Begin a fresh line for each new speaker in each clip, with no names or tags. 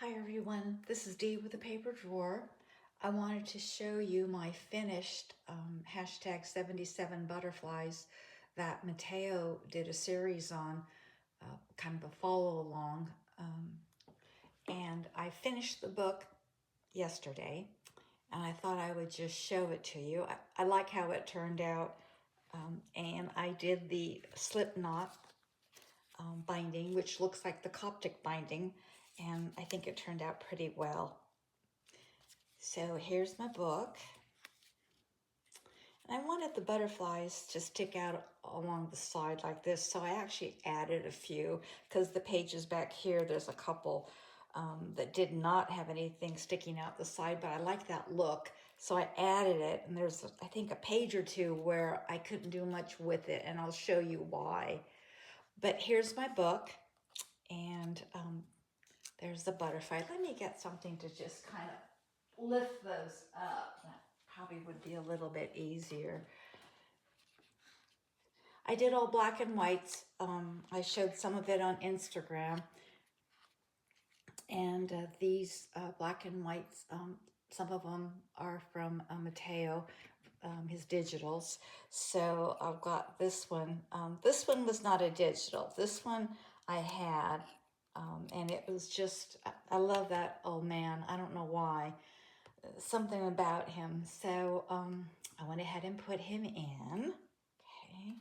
Hi everyone, this is Dee with the Paper Drawer. I wanted to show you my finished hashtag 77 butterflies that Matteo did a series on, kind of a follow along. And I finished the book yesterday and I thought I would just show it to you. I like how it turned out, and I did the slip knot binding, which looks like the Coptic binding, and I think it turned out pretty well. So here's my book. And I wanted the butterflies to stick out along the side like this, so I actually added a few, because the pages back here, there's a couple that did not have anything sticking out the side, but I like that look, so I added it, and there's, I think, a page or two where I couldn't do much with it, and I'll show you why. But here's my book, and there's the butterfly. Let me get something to just kind of lift those up. That probably would be a little bit easier. I did all black and whites. I showed some of it on Instagram. And these black and whites, some of them are from Matteo, his digitals. So I've got this one. This one was not a digital. This one I had, and it was just, I love that old man. I don't know why. Something about him. So I went ahead and put him in. Okay.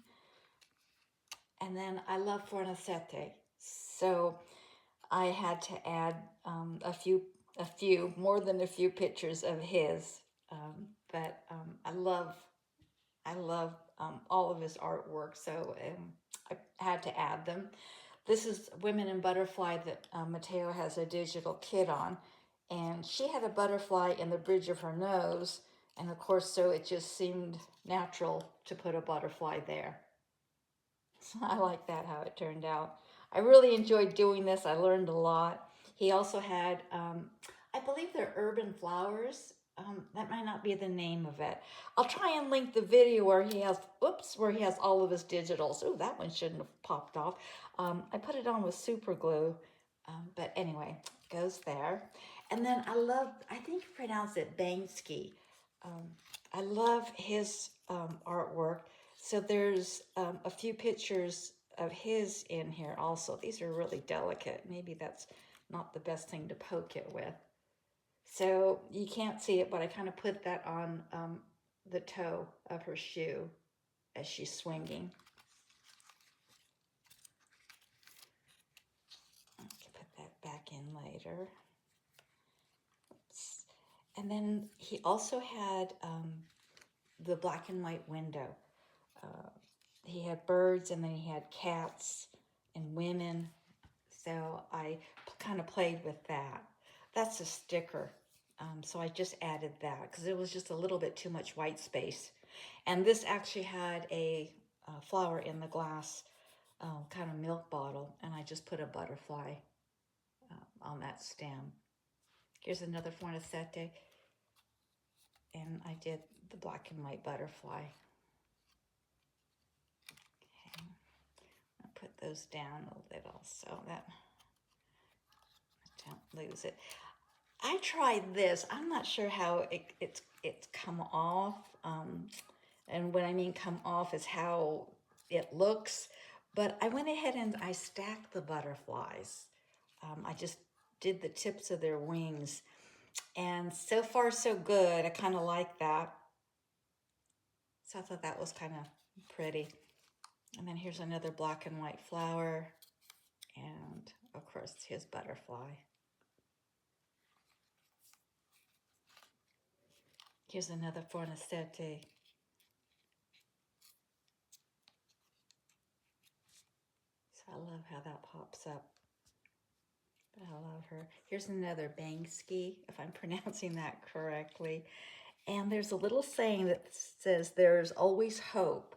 And then I love Fornaciente. So I had to add a few, more than a few pictures of his. But I love all of his artwork, so I had to add them. This is Women in Butterfly that Matteo has a digital kit on, and she had a butterfly in the bridge of her nose, and of course, so it just seemed natural to put a butterfly there. So I like that, how it turned out. I really enjoyed doing this. I learned a lot. He also had, I believe they're urban flowers. That might not be the name of it. I'll try and link the video where he has, where he has all of his digitals. Oh, that one shouldn't have popped off. I put it on with super glue, but anyway, it goes there. And then I think you pronounce it Banksy. I love his artwork. So there's a few pictures of his in here also. These are really delicate. Maybe that's not the best thing to poke it with. So you can't see it, but I kind of put that on the toe of her shoe as she's swinging. I can put that back in later. Oops. And then he also had the black and white window. He had birds, and then he had cats and women. So I kind of played with that. That's a sticker. So I just added that because it was just a little bit too much white space. And this actually had a flower in the glass kind of milk bottle, and I just put a butterfly on that stem. Here's another Fornaciente, and I did the black and white butterfly. Okay. I'll put those down a little so that I don't lose it. I tried this. I'm not sure how it's come off. And what I mean come off is how it looks. But I went ahead and I stacked the butterflies. I just did the tips of their wings. And so far, so good. I kind of like that. So I thought that was kind of pretty. And then here's another black and white flower. And of course, his butterfly. Here's another Fornaciente. So I love how that pops up. But I love her. Here's another Banksy, if I'm pronouncing that correctly. And there's a little saying that says, there's always hope.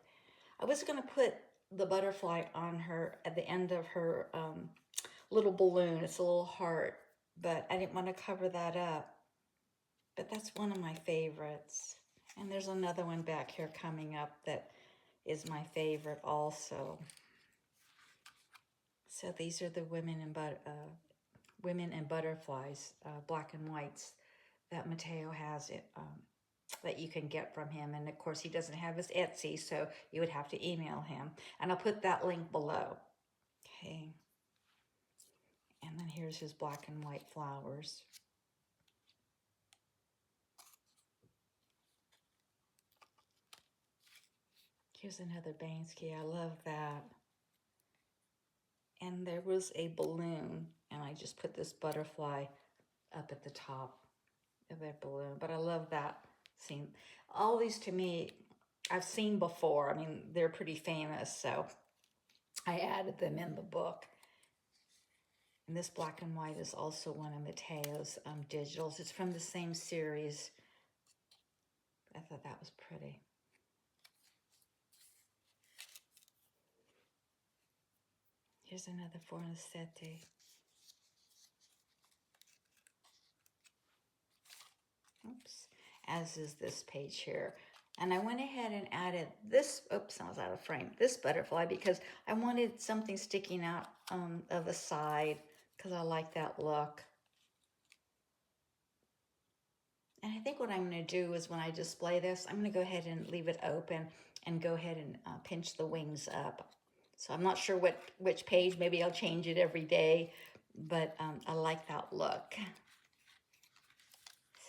I was going to put the butterfly on her at the end of her little balloon. It's a little heart, but I didn't want to cover that up. But that's one of my favorites. And there's another one back here coming up that is my favorite also. So these are the Women Women and Butterflies, black and whites that Matteo has it that you can get from him. And of course, he doesn't have his Etsy, so you would have to email him. And I'll put that link below. Okay. And then here's his black and white flowers. Here's another Bansky. I love that. And there was a balloon, and I just put this butterfly up at the top of that balloon. But I love that scene. All these, to me, I've seen before. I mean, they're pretty famous, so I added them in the book. And this black and white is also one of Matteo's digitals. It's from the same series. I thought that was pretty. Here's another Fornasetti. Oops. As is this page here. And I went ahead and added this, oops, I was out of frame, this butterfly because I wanted something sticking out of the side because I like that look. And I think what I'm going to do is when I display this, I'm going to go ahead and leave it open and go ahead and pinch the wings up. So I'm not sure which page, maybe I'll change it every day, but I like that look.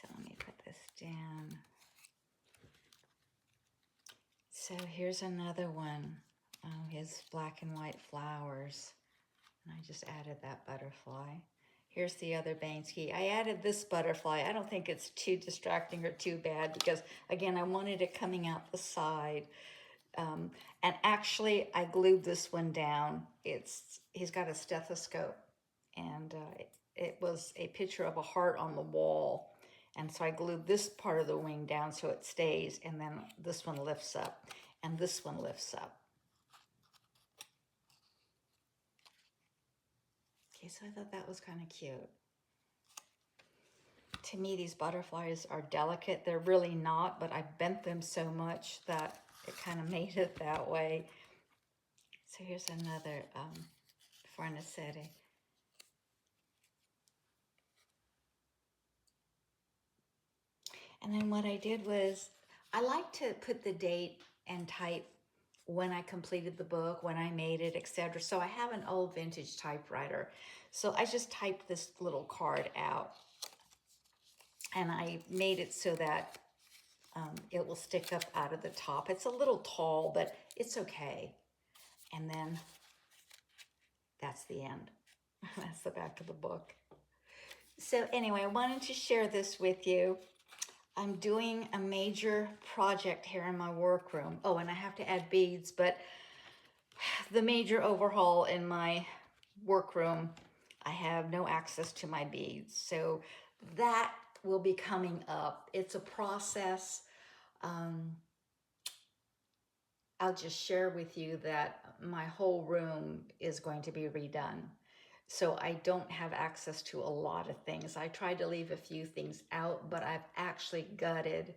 So let me put this down. So here's another one, his black and white flowers. And I just added that butterfly. Here's the other Bansky. I added this butterfly. I don't think it's too distracting or too bad because, again, I wanted it coming out the side. And actually, I glued this one down. He's got a stethoscope, and it was a picture of a heart on the wall. And so I glued this part of the wing down so it stays, and then this one lifts up, and this one lifts up. Okay, so I thought that was kind of cute. To me, these butterflies are delicate. They're really not, but I bent them so much that it kind of made it that way. So here's another Fornasetti. And then what I did was, I like to put the date and type when I completed the book, when I made it, etc. So I have an old vintage typewriter. So I just typed this little card out. And I made it so that it will stick up out of the top. It's a little tall, but it's okay. And then that's the end. That's the back of the book. So anyway, I wanted to share this with you. I'm doing a major project here in my workroom. Oh, and I have to add beads, but the major overhaul in my workroom, I have no access to my beads. So that will be coming up. It's a process. I'll just share with you that my whole room is going to be redone. So I don't have access to a lot of things. I tried to leave a few things out, but I've actually gutted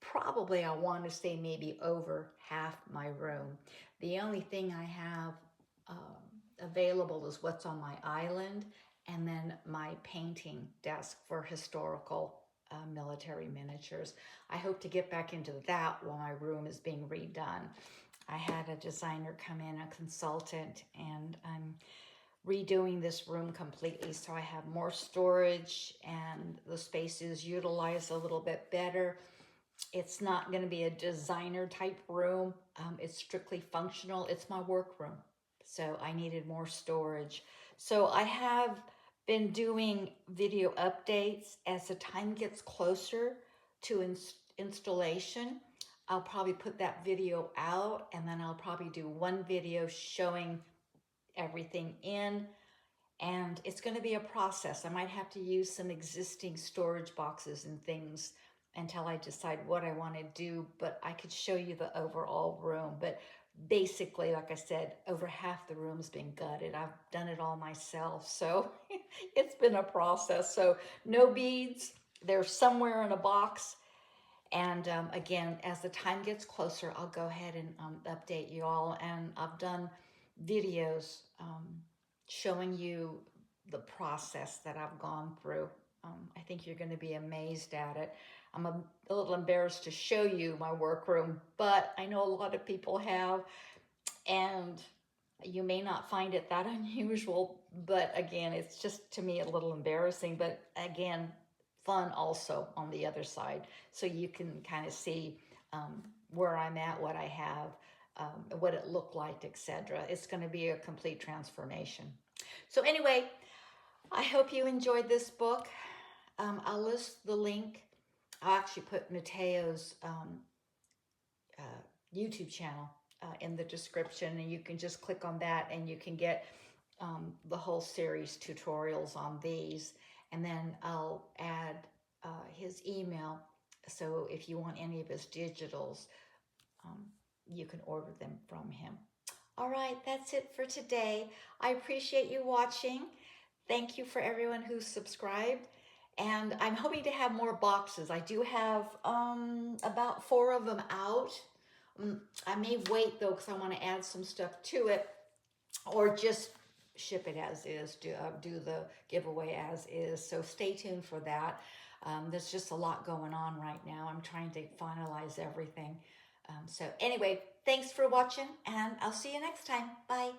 probably, I want to say, maybe over half my room. The only thing I have available is what's on my island, and then my painting desk for historical military miniatures. I hope to get back into that while my room is being redone. I had a designer come in, a consultant, and I'm redoing this room completely so I have more storage and the space is utilized a little bit better. It's not going to be a designer type room. It's strictly functional. It's my workroom. So I needed more storage. So I have been doing video updates as the time gets closer to installation. I'll probably put that video out, and then I'll probably do one video showing everything in, and it's going to be a process. I might have to use some existing storage boxes and things until I decide what I want to do, but I could show you the overall room. But basically, like I said, over half the room's been gutted. I've done it all myself, so it's been a process. So no beads. They're somewhere in a box. And again, as the time gets closer, I'll go ahead and update you all. And I've done videos showing you the process that I've gone through. I think you're going to be amazed at it. I'm a little embarrassed to show you my workroom, but I know a lot of people have, and you may not find it that unusual, but again, it's just to me a little embarrassing, but again, fun also on the other side. So you can kind of see where I'm at, what I have, what it looked like, etc. It's going to be a complete transformation. So anyway, I hope you enjoyed this book. I'll list the link. I'll actually put Matteo's uh, YouTube channel in the description, and you can just click on that and you can get the whole series tutorials on these. And then I'll add his email, so if you want any of his digitals, you can order them from him. All right, that's it for today. I appreciate you watching. Thank you for everyone who's subscribed. And I'm hoping to have more boxes. I do have about 4 of them out. I may wait though, because I want to add some stuff to it, or just ship it as is, do the giveaway as is. So stay tuned for that. There's just a lot going on right now. I'm trying to finalize everything. So anyway, thanks for watching, and I'll see you next time. Bye.